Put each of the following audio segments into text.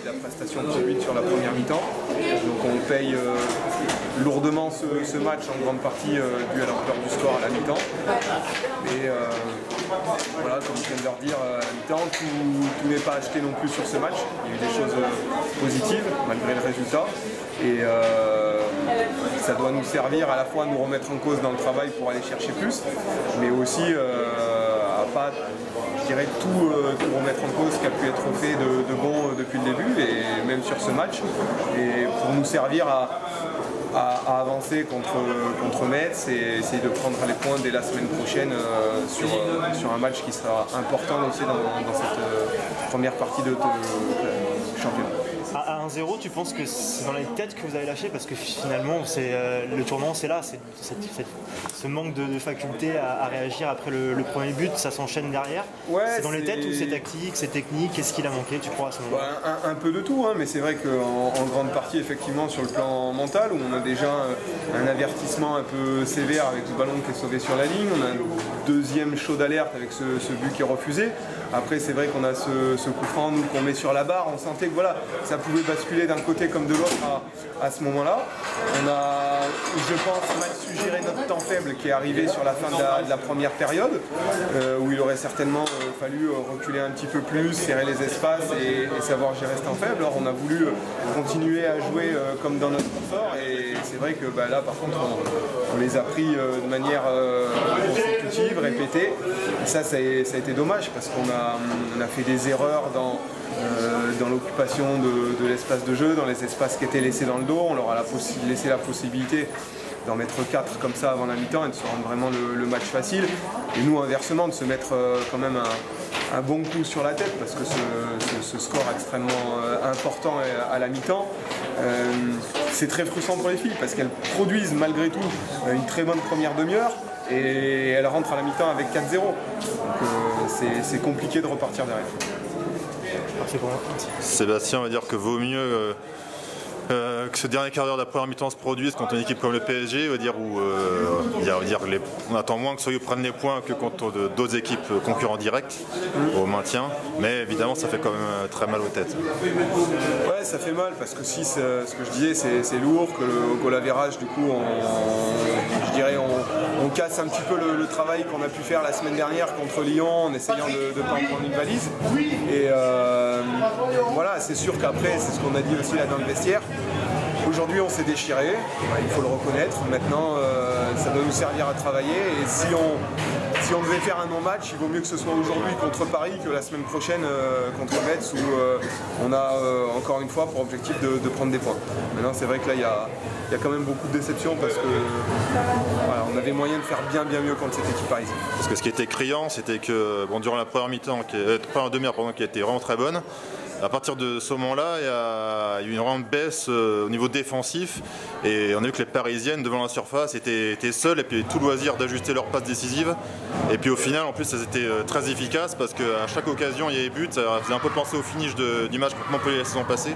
de la prestation produite sur la première mi-temps. Donc on paye lourdement ce match en grande partie dû à l'ampleur du score à la mi-temps. Et voilà, comme je viens de leur dire, à la mi-temps, tout n'est pas acheté non plus sur ce match. Il y a eu des choses positives malgré le résultat. Et ça doit nous servir à la fois à nous remettre en cause dans le travail pour aller chercher plus, mais aussi à pas, je dirais, tout remettre en cause ce qui a pu être fait de bon depuis le début, et même sur ce match, et pour nous servir à avancer contre Metz et essayer de prendre les points dès la semaine prochaine sur un match qui sera important aussi dans cette première partie de championnat. À 1-0, tu penses que c'est dans les têtes que vous avez lâché, parce que finalement le tournant c'est là, c'est ce manque de faculté à réagir après le premier but, ça s'enchaîne derrière. Ouais, c'est dans les têtes ou c'est tactique, c'est technique, qu'est-ce qu'il a manqué tu crois à ce moment-là? Un peu de tout, hein, mais c'est vrai qu'en grande partie effectivement sur le plan mental, où on a déjà un avertissement un peu sévère avec ce ballon qui est sauvé sur la ligne, on a un deuxième chaud d'alerte avec ce but qui est refusé. Après c'est vrai qu'on a ce coup franc nous qu'on met sur la barre, on sentait que voilà, ça pouvait basculer d'un côté comme de l'autre à ce moment-là. On a, je pense, mal suggéré notre temps faible qui est arrivé sur la fin de la première période, où il aurait certainement fallu reculer un petit peu plus, serrer les espaces et savoir gérer ce temps faible. Alors on a voulu continuer à jouer comme dans notre confort, et c'est vrai que là par contre on les a pris de manière consécutive, répétée, et ça a été dommage parce qu'on a fait des erreurs dans l'occupation de l'espace de jeu, dans les espaces qui étaient laissés dans le dos. On leur a laissé la possibilité d'en mettre 4 comme ça avant la mi-temps et de se rendre vraiment le match facile. Et nous, inversement, de se mettre quand même un bon coup sur la tête, parce que ce score extrêmement important à la mi-temps, c'est très frustrant pour les filles, parce qu'elles produisent malgré tout une très bonne première demi-heure, et elles rentrent à la mi-temps avec 4-0. Donc c'est compliqué de repartir derrière. Sébastien, on va dire que vaut mieux que ce dernier quart d'heure de la première mi-temps se produise contre une équipe comme le PSG, on va dire, où on attend moins que Soyeux prenne les points que contre d'autres équipes concurrents directs au maintien, mais évidemment ça fait quand même très mal aux têtes. Ouais, ça fait mal parce que si ce que je disais c'est lourd, que le goal average du coup on casse un petit peu le travail qu'on a pu faire la semaine dernière contre Lyon en essayant de ne pas en prendre une valise. Et voilà, c'est sûr qu'après, c'est ce qu'on a dit aussi là dans le vestiaire, aujourd'hui on s'est déchiré, il faut le reconnaître. Maintenant ça doit nous servir à travailler, et si on devait faire un non-match, il vaut mieux que ce soit aujourd'hui contre Paris que la semaine prochaine contre Metz, où on a encore une fois pour objectif de prendre des points. Maintenant c'est vrai que là il y a quand même beaucoup de déception, parce que voilà, on avait moyen de faire bien mieux contre cette équipe parisienne. Parce que ce qui était criant, c'était que durant la première mi-temps, première demi-heure qui a été vraiment très bonne, à partir de ce moment-là, il y a eu une grande baisse au niveau défensif, et on a vu que les Parisiennes devant la surface étaient seules, et puis tout loisir d'ajuster leurs passes décisives. Et puis au final, en plus, elles étaient très efficaces, parce qu'à chaque occasion, il y avait but. Ça faisait un peu penser au finish du match contre Montpellier la saison passée.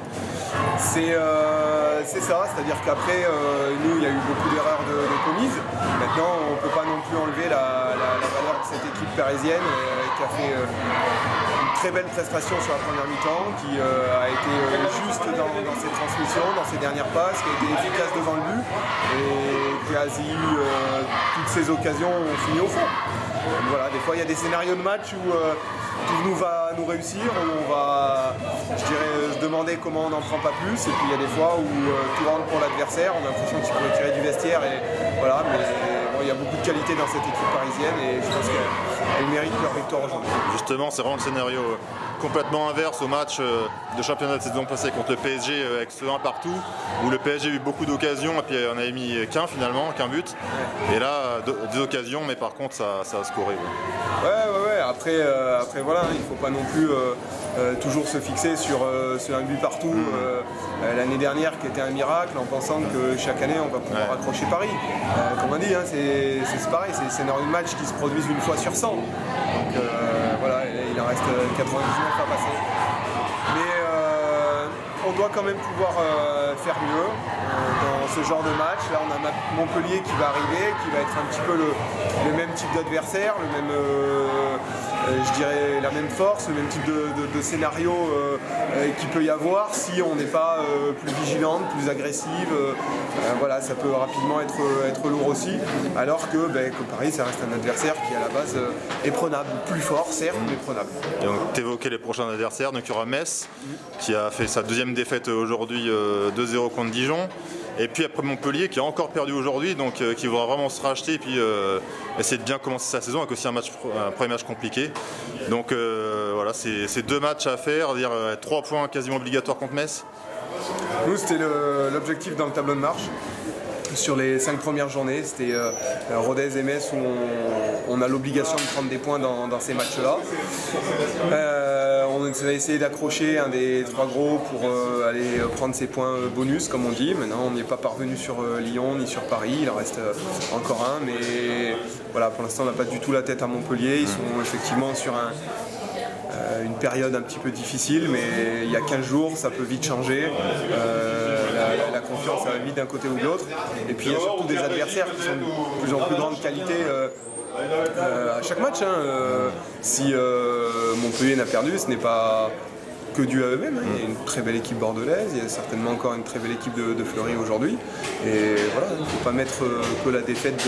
C'est ça, c'est-à-dire qu'après, nous, il y a eu beaucoup d'erreurs de commises. Maintenant, on ne peut pas non plus enlever la valeur de cette équipe parisienne qui a fait une très belle prestation sur la première mi-temps, qui a été juste dans ses transmissions, dans ses dernières passes, qui a été efficace devant le but, et quasi toutes ces occasions ont fini au fond. Donc voilà, des fois il y a des scénarios de match où tout va nous réussir, où on va, je dirais, se demander comment on n'en prend pas plus, et puis il y a des fois où tout rentre pour l'adversaire, on a l'impression que tu peux tirer du vestiaire, et voilà, mais il y a beaucoup de qualité dans cette équipe parisienne, et je pense qu'elle mérite leur victoire aujourd'hui. Justement, c'est vraiment le scénario complètement inverse au match de championnat de saison passée contre le PSG, avec ce 1 partout, où le PSG a eu beaucoup d'occasions, et puis on avait mis qu'un but. Et là, des occasions, mais par contre ça a scoré. Ouais. Après voilà, il ne faut pas non plus toujours se fixer sur un but partout. L'année dernière qui était un miracle, en pensant que chaque année on va pouvoir accrocher Paris. Comme on dit, hein, c'est pareil, c'est des scénarios de match qui se produisent une fois sur 100. Donc voilà, il en reste 99 à passer. Mais qu'on doit quand même pouvoir faire mieux dans ce genre de match. Là, on a Montpellier qui va arriver, qui va être un petit peu le même type d'adversaire, le même, je dirais, la même force, le même type de scénario qu'il peut y avoir si on n'est pas plus vigilante, plus agressive. Voilà, ça peut rapidement être lourd aussi. Alors que Paris, ça reste un adversaire qui à la base est prenable, plus fort certes, mais prenable. Et donc tu évoquais les prochains adversaires, donc il y aura Metz qui a fait sa deuxième défaite aujourd'hui 2-0 contre Dijon. Et puis après Montpellier qui a encore perdu aujourd'hui, donc qui va vraiment se racheter et puis essayer de bien commencer sa saison avec aussi un premier match compliqué. Donc voilà, c'est 2 matchs à faire, c'est-à-dire 3 points quasiment obligatoires contre Metz. Nous, c'était l'objectif dans le tableau de marche. Sur les 5 premières journées, c'était Rodez et Metz où on a l'obligation de prendre des points dans ces matchs-là. On va essayer d'accrocher un des 3 gros pour aller prendre ces points bonus, comme on dit. Maintenant, on n'y est pas parvenu sur Lyon ni sur Paris, il en reste encore un. Mais voilà, pour l'instant, on n'a pas du tout la tête à Montpellier. Ils sont effectivement sur une période un petit peu difficile, mais il y a 15 jours, ça peut vite changer. La confiance, ça va vite d'un côté ou de l'autre. Et puis il y a surtout des adversaires qui sont de plus en plus grande qualité à chaque match. Si Montpellier n'a perdu, ce n'est pas que dû à eux-mêmes. Il y a une très belle équipe bordelaise, il y a certainement encore une très belle équipe de Fleury aujourd'hui. Et voilà, il ne faut pas mettre que la défaite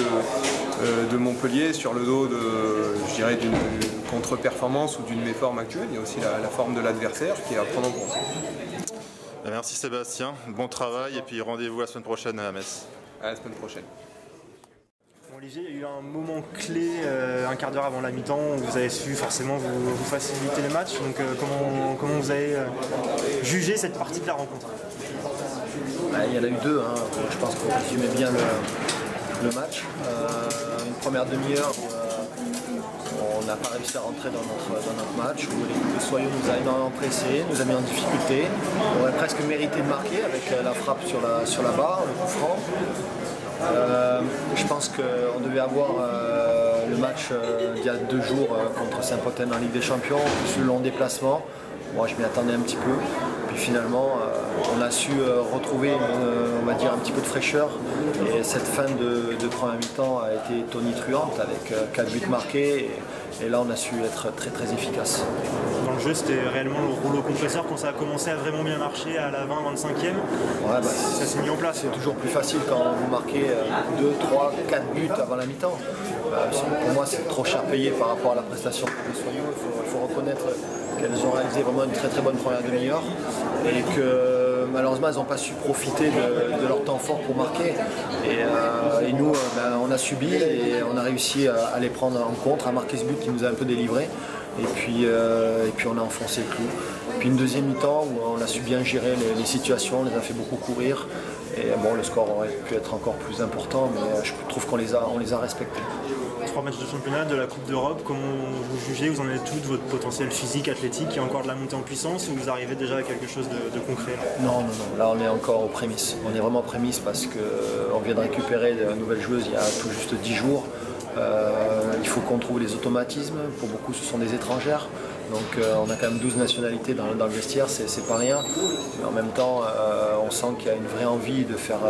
de Montpellier sur le dos d'une contre-performance ou d'une méforme actuelle. Il y a aussi la forme de l'adversaire qui est à prendre en compte. Merci Sébastien, bon travail et puis rendez-vous la semaine prochaine à Metz. À la semaine prochaine. Olivier, il y a eu un moment clé, un quart d'heure avant la mi-temps, où vous avez su forcément vous faciliter le match. Donc comment vous avez jugé cette partie de la rencontre? Il y en a eu 2, je pense qu'on résumait bien le match. Une première demi-heure où on n'a pas réussi à rentrer dans notre match, où l'équipe de Soyaux nous a énormément pressé, nous a mis en difficulté. On aurait presque mérité de marquer avec la frappe sur la barre, le coup franc. Je pense qu'on devait avoir le match il y a 2 jours contre Saint-Potin en Ligue des Champions, plus le long déplacement. Moi, je m'y attendais un petit peu. Puis finalement, on a su retrouver, on va dire, un petit peu de fraîcheur. Et cette fin de première mi-temps a été tonitruante avec 4 buts marqués. Et là, on a su être très très efficace. Dans le jeu, c'était réellement le rouleau compresseur quand ça a commencé à vraiment bien marcher à la 20-25e. Ça s'est mis en place. C'est toujours plus facile quand vous marquez 2, 3, 4 buts avant la mi-temps. Pour moi, c'est trop cher payé par rapport à la prestation de Soyaux. Il faut reconnaître qu'elles ont réalisé vraiment une très très bonne première demi-heure et que malheureusement elles n'ont pas su profiter de leur temps fort pour marquer. Et nous, on a subi et on a réussi à les prendre en contre, à marquer ce but qui nous a un peu délivré. Et puis on a enfoncé le clou. Puis une deuxième mi-temps où on a su bien gérer les situations, on les a fait beaucoup courir. Et bon, le score aurait pu être encore plus important, mais je trouve qu'on les a respectés. 3 matchs de championnat, de la Coupe d'Europe, comment vous jugez, vous en êtes tout de votre potentiel physique, athlétique, il y a encore de la montée en puissance ou vous arrivez déjà à quelque chose de concret là? Non, là on est encore aux prémices. On est vraiment aux prémices parce qu'on vient de récupérer de nouvelles joueuses il y a tout juste 10 jours. Il faut qu'on trouve les automatismes, pour beaucoup ce sont des étrangères. Donc on a quand même 12 nationalités dans le vestiaire, c'est pas rien. Mais en même temps, on sent qu'il y a une vraie envie de faire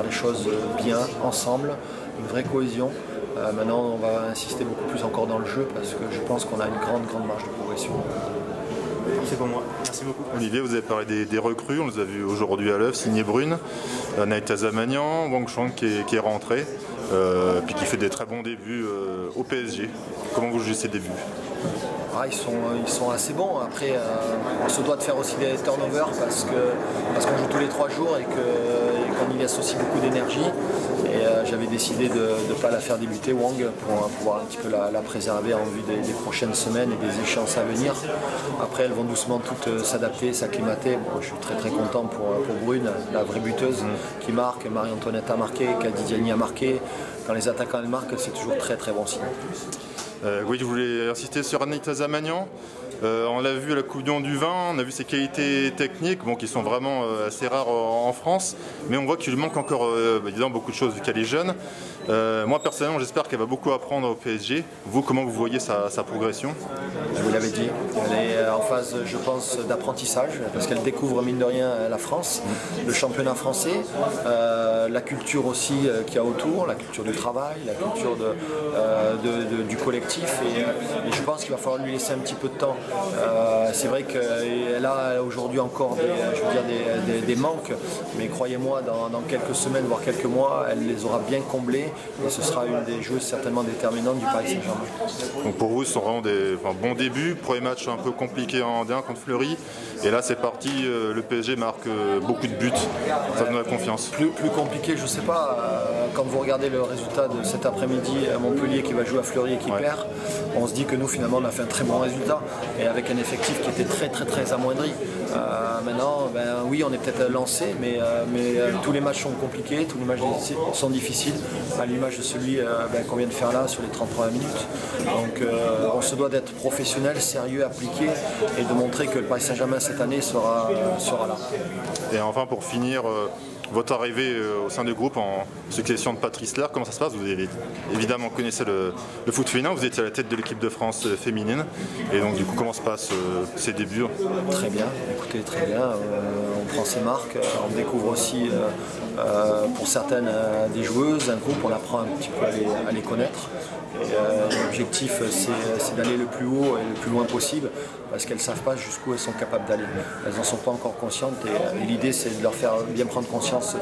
les choses bien, ensemble, une vraie cohésion. Maintenant, on va insister beaucoup plus encore dans le jeu parce que je pense qu'on a une grande marge de progression. C'est pour moi. Merci beaucoup. Olivier, vous avez parlé des recrues, on les a vus aujourd'hui à l'œuvre, signé Brune, Naïta Zamanian, Wang Chuang qui est rentré, puis qui fait des très bons débuts au PSG. Comment vous jugez ces débuts? Ils sont assez bons. Après, on se doit de faire aussi des turnovers parce qu'on joue tous les 3 jours et qu'on y associe beaucoup d'énergie. Et j'avais décidé de ne pas la faire débuter, Wang, pour pouvoir un petit peu la préserver en vue des prochaines semaines et des échéances à venir. Après, elles vont doucement toutes s'adapter, s'acclimater. Bon, je suis très très content pour Brune, la vraie buteuse, qui marque. Marie-Antoinette a marqué, Kadi Diani a marqué. quand les attaquants elles marquent, c'est toujours très très bon signe. Oui, je voulais insister sur Anita Zamagnan. On l'a vu à la Coupe du Monde du vin, on a vu ses qualités techniques qui sont vraiment assez rares en France, mais on voit qu'il lui manque encore évidemment beaucoup de choses vu qu'elle est jeune. Moi personnellement j'espère qu'elle va beaucoup apprendre au PSG. Vous, comment vous voyez sa progression? Je vous l'avais dit, elle est en phase, je pense, d'apprentissage parce qu'elle découvre mine de rien la France, le championnat français, la culture aussi qu'il y a autour, la culture du travail, la culture du collectif et je pense qu'il va falloir lui laisser un petit peu de temps. C'est vrai qu'elle a aujourd'hui encore des manques, mais croyez-moi, dans quelques semaines, voire quelques mois, elle les aura bien comblés et ce sera une des joueuses certainement déterminantes du Paris Saint-Germain. Donc pour vous, ce sont vraiment des bons débuts. Premier match un peu compliqué en D1 contre Fleury, et là c'est parti, le PSG marque beaucoup de buts, ça donne la confiance. Plus compliqué, je ne sais pas, quand vous regardez le résultat de cet après-midi, Montpellier qui va jouer à Fleury et qui perd, on se dit que nous finalement on a fait un très bon résultat. Et avec un effectif qui était très amoindri. Maintenant, oui, on est peut-être lancé, mais tous les matchs sont compliqués, tous les matchs sont difficiles, à l'image de celui qu'on vient de faire là sur les 30 premières minutes. Donc on se doit d'être professionnel, sérieux, appliqué et de montrer que le Paris Saint-Germain cette année sera là. Et enfin pour finir, votre arrivée au sein du groupe en succession de Patrice Lair, comment ça se passe? Vous avez évidemment connaissez le foot féminin, vous étiez à la tête de l'équipe de France féminine, et donc du coup comment se passent ces débuts? Très bien, écoutez, très bien, on prend ses marques, on découvre aussi pour certaines des joueuses, un groupe, on apprend un petit peu à les connaître. L'objectif c'est d'aller le plus haut et le plus loin possible parce qu'elles ne savent pas jusqu'où elles sont capables d'aller. Elles n'en sont pas encore conscientes et l'idée c'est de leur faire bien prendre conscience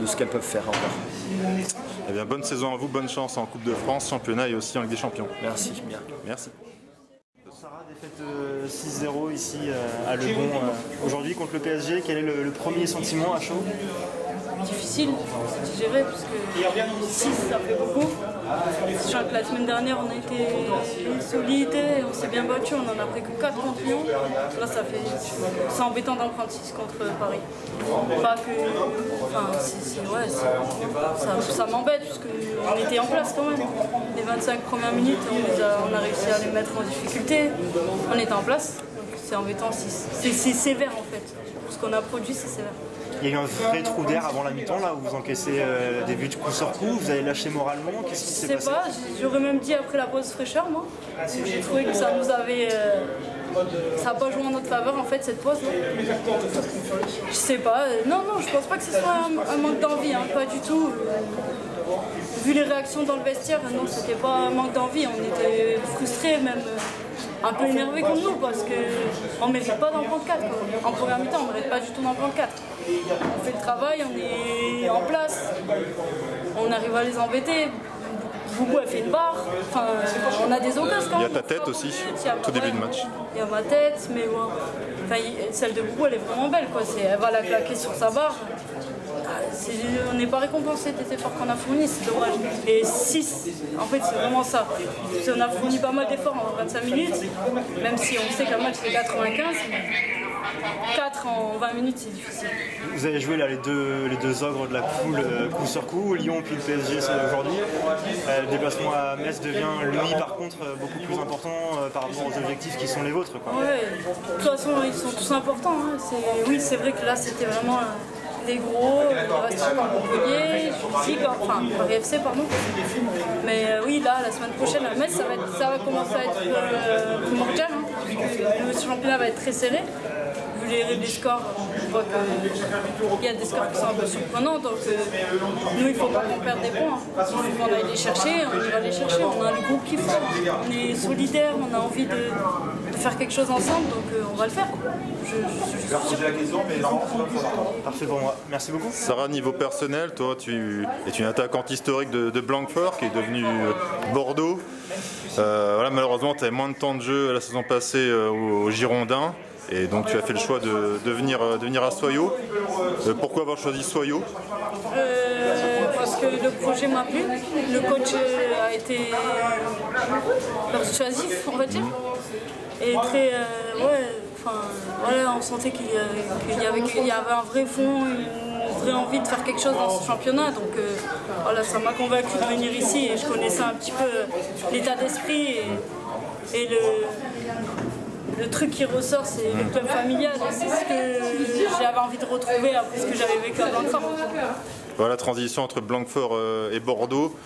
de ce qu'elles peuvent faire encore. Eh bien, bonne saison à vous, bonne chance en Coupe de France, championnat et aussi en Ligue des Champions. Merci bien. Merci. Sarah, défaite 6-0 ici à Le Bon aujourd'hui contre le PSG. Quel est le premier sentiment à chaud? Difficile à gérer parce que 6 ça fait beaucoup. Sachant que la semaine dernière on a été solide, on s'est bien battu, on en a pris que 4 contre Lyon. Là c'est embêtant d'en prendre 6 contre Paris. Pas que. Enfin ça m'embête puisqu'on était en place quand même. Les 25 premières minutes on a réussi à les mettre en difficulté. On était en place, donc c'est embêtant 6. C'est sévère en fait. Ce qu'on a produit c'est sévère. Il y a eu un vrai trou d'air avant la mi-temps, là, où vous encaissez des buts coup sur coup, vous avez lâché moralement, qu'est-ce qui s'est passé? Je sais pas, j'aurais même dit après la pause fraîcheur, moi. J'ai trouvé que ça nous avait... ça n'a pas joué en notre faveur, en fait, cette pause. Je sais pas, non, je pense pas que ce soit un manque d'envie, hein, pas du tout. Vu les réactions dans le vestiaire, non, c'était pas un manque d'envie, on était frustrés, même un peu énervés contre nous, parce qu'on ne mérite pas d'en prendre 4. Quoi. En première mi-temps, on ne mérite pas du tout d'en prendre 4. On fait le travail, on est en place, on arrive à les embêter. Boubou a fait une barre, enfin, on a des occasions quand même. Il y a ta tête aussi, tout début de match. Il y a ma tête, mais bon, enfin, celle de Boubou elle est vraiment belle, quoi. Elle va la claquer sur sa barre. On n'est pas récompensé des efforts qu'on a fournis, c'est dommage. Et 6, en fait, c'est vraiment ça. On a fourni pas mal d'efforts en 25 minutes, même si on sait qu'un match c'est 95. 4 en 20 minutes, c'est difficile. Vous avez joué là les deux ogres de la poule coup sur coup, Lyon puis le PSG aujourd'hui. Le déplacement à Metz devient, lui, par contre, beaucoup plus important par rapport aux objectifs qui sont les vôtres. Oui, de toute façon, ils sont tous importants. Hein. Oui, c'est vrai que là, c'était vraiment des gros, Montpellier, Paris FC, pardon. Mais oui, là, la semaine prochaine à Metz, ça va commencer à être primordial. Hein, le championnat va être très serré. Vu les scores, on voit qu'il y a des scores qui sont un peu surprenants. Donc nous, il ne faut pas qu'on perde des points. Il faut qu'on aille les chercher, on ira les chercher. On a le groupe qu'il faut. On est solidaires, on a envie de faire quelque chose ensemble, donc on va le faire. Parfait pour moi. Merci beaucoup. Sarah, niveau personnel, toi, tu es une attaquante historique de Blanquefort qui est devenue Bordeaux. Voilà, malheureusement, tu avais moins de temps de jeu la saison passée aux Girondins. Et donc tu as fait le choix de venir à Soyaux. Pourquoi avoir choisi Soyaux? Parce que le projet m'a plu. Le coach a été persuasif, on va dire. Et très... on sentait qu'il y avait un vrai fond, vraie envie de faire quelque chose dans ce championnat. Donc voilà, ça m'a convaincu de venir ici et je connaissais un petit peu l'état d'esprit et le truc qui ressort, c'est le club familial. C'est ce que j'avais envie de retrouver après ce que j'avais vécu à Blanquefort. Voilà, la transition entre Blanquefort et Bordeaux,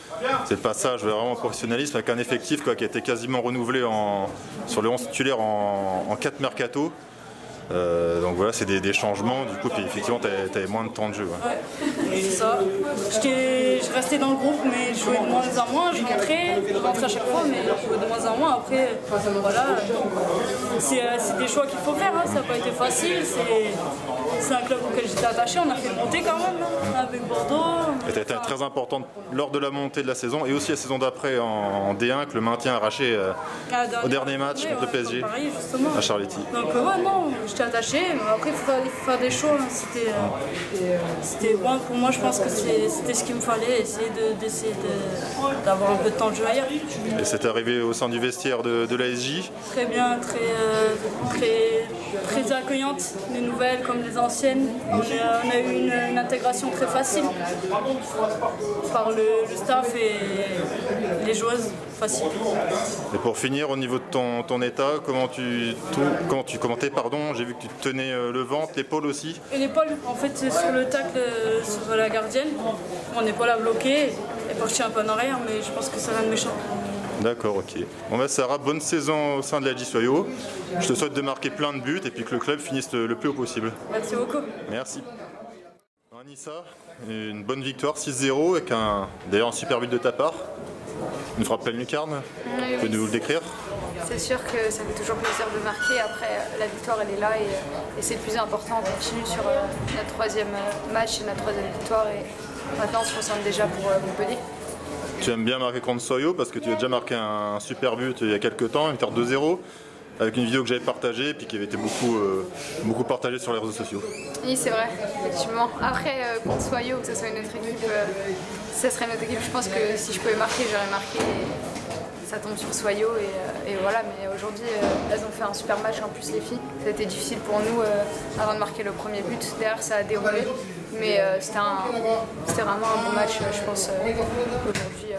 c'est le passage vraiment au professionnalisme avec un effectif qui a été quasiment renouvelé sur le 11 titulaire en 4 mercato. Donc voilà, c'est des changements, du coup, puis effectivement, tu avais moins de temps de jeu. Ouais, c'est ça. Je restais dans le groupe, mais je jouais de moins en moins. Je rentrais à chaque fois, mais je jouais de moins en moins. Après, voilà, c'est des choix qu'il faut faire. Hein. Ça n'a pas été facile. C'est un club auquel j'étais attaché. On a fait monter quand même, hein, avec Bordeaux. Et tu as été très importante lors de la montée de la saison et aussi la saison d'après en D1, avec le maintien arraché au dernier match contre le PSG pareil, à Charletti. Donc, ouais, non, j'étais attaché, mais après il faut faire des choix. C'était bon pour moi, je pense que c'était ce qu'il me fallait, d'essayer d'avoir un peu de temps de jeu ailleurs. Et c'est arrivé au sein du vestiaire de l'ASJ? Très bien, très accueillante, les nouvelles comme les anciennes. On a eu une intégration très facile par le staff et les joueuses. Facile. Et pour finir, au niveau de ton état, comment tu commentais, pardon, j'ai vu que tu tenais le ventre, l'épaule aussi. Et l'épaule, en fait, c'est sur le tacle sur la gardienne. Mon épaule a bloqué et parti un peu en arrière, mais je pense que ça rien de méchant. D'accord, ok. Bon bah Sarah, bonne saison au sein de la J Soyo. Je te souhaite de marquer plein de buts et puis que le club finisse le plus haut possible. Merci beaucoup. Merci. Anissa, une bonne victoire, 6-0, avec d'ailleurs un super but de ta part. Une frappe pleine lucarne, tu peux nous le décrire? C'est sûr que ça fait toujours plaisir de marquer. Après, la victoire, elle est là et c'est le plus important. On continue sur notre troisième match et notre troisième victoire. Et maintenant, on se concentre déjà pour Montpellier. Tu aimes bien marquer contre Soyo parce que tu as déjà marqué un super but il y a quelques temps, une victoire 2-0. Avec une vidéo que j'avais partagée et qui avait été beaucoup partagée sur les réseaux sociaux. Oui, c'est vrai, effectivement. Après, contre Soyo, que ce soit une autre équipe, ça serait une autre équipe. Je pense que si je pouvais marquer, j'aurais marqué. Ça tombe sur Soyo et voilà. Mais aujourd'hui, elles ont fait un super match en plus, les filles. Ça a été difficile pour nous avant de marquer le premier but. Derrière, ça a déroulé. Mais c'était vraiment un bon match, je pense, aujourd'hui.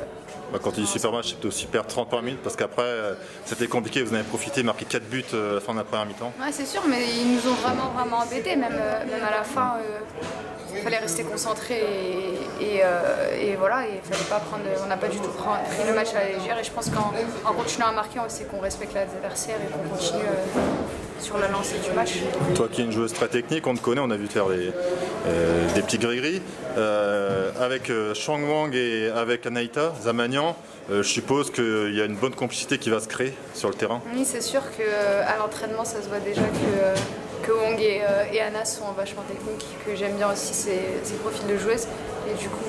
Quand tu dis super match, c'est plutôt aussi perdre 30 par minute parce qu'après c'était compliqué, vous avez profité, marqué 4 buts à la fin de la première mi-temps. Ouais, c'est sûr, mais ils nous ont vraiment embêtés, même à la fin. Il fallait rester concentré et voilà, il fallait pas prendre, on n'a pas du tout pris le match à la légère et je pense qu'en continuant à marquer, on sait qu'on respecte l'adversaire et qu'on continue sur la lancée du match. Toi qui es une joueuse très technique, on te connaît, on a vu te faire des petits gris-gris. Avec Shang Wang et avec Anaïta Zamanian, je suppose qu'il y a une bonne complicité qui va se créer sur le terrain. Oui, c'est sûr qu'à l'entraînement, ça se voit déjà que Wang et Anna sont vachement techniques, que j'aime bien aussi ces profils de joueuses. Et du coup,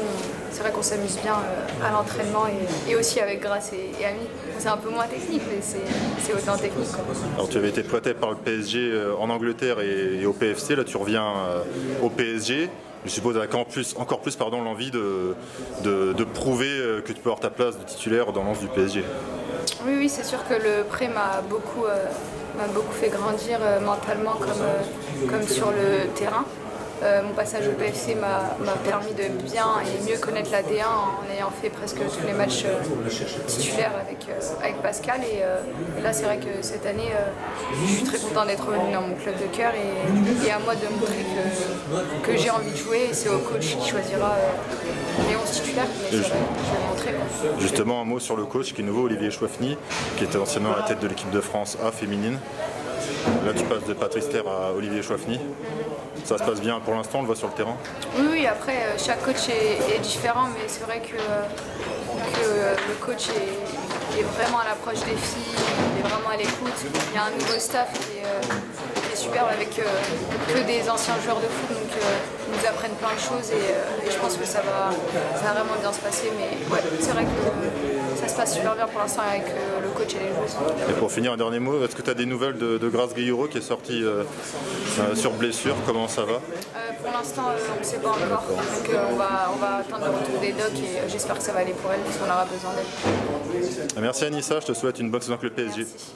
c'est vrai qu'on s'amuse bien à l'entraînement et aussi avec Grace et Ami. C'est un peu moins technique, mais c'est autant technique. Alors tu avais été prêté par le PSG en Angleterre et au PFC, là tu reviens au PSG. Je suppose avec encore plus l'envie de prouver que tu peux avoir ta place de titulaire dans l'anse du PSG. Oui, c'est sûr que le prêt m'a beaucoup fait grandir mentalement comme sur le terrain. Mon passage au PFC m'a permis de bien et mieux connaître la D1 en ayant fait presque tous les matchs titulaires avec Pascal. Et là, c'est vrai que cette année, je suis très contente d'être revenue dans mon club de cœur et à moi de montrer que j'ai envie de jouer. Et c'est au coach qui choisira les 11 titulaires. Mais je vais le montrer. Justement, un mot sur le coach qui est nouveau, Olivier Chouafny, qui était anciennement à la tête de l'équipe de France A féminine. Là, tu passes de Patrice Terre à Olivier Chouafny. Ça se passe bien pour l'instant, on le voit sur le terrain? Oui, après, chaque coach est différent, mais c'est vrai que le coach est vraiment à l'approche des filles, il est vraiment à l'écoute. Il y a un nouveau staff qui est super avec que des anciens joueurs de foot, donc ils nous apprennent plein de choses et je pense que ça va vraiment bien se passer. Mais ouais, c'est vrai que ça se passe super bien pour l'instant avec le coach et les joueuses. Et pour finir, un dernier mot, est-ce que tu as des nouvelles de Grace Guillero qui est sortie sur blessure? Comment ça va? Pour l'instant, on ne sait pas encore. Donc on va attendre le retour des docs et j'espère que ça va aller pour elle parce qu'on aura besoin d'elle. Merci Anissa, je te souhaite une bonne saison avec le PSG. Merci.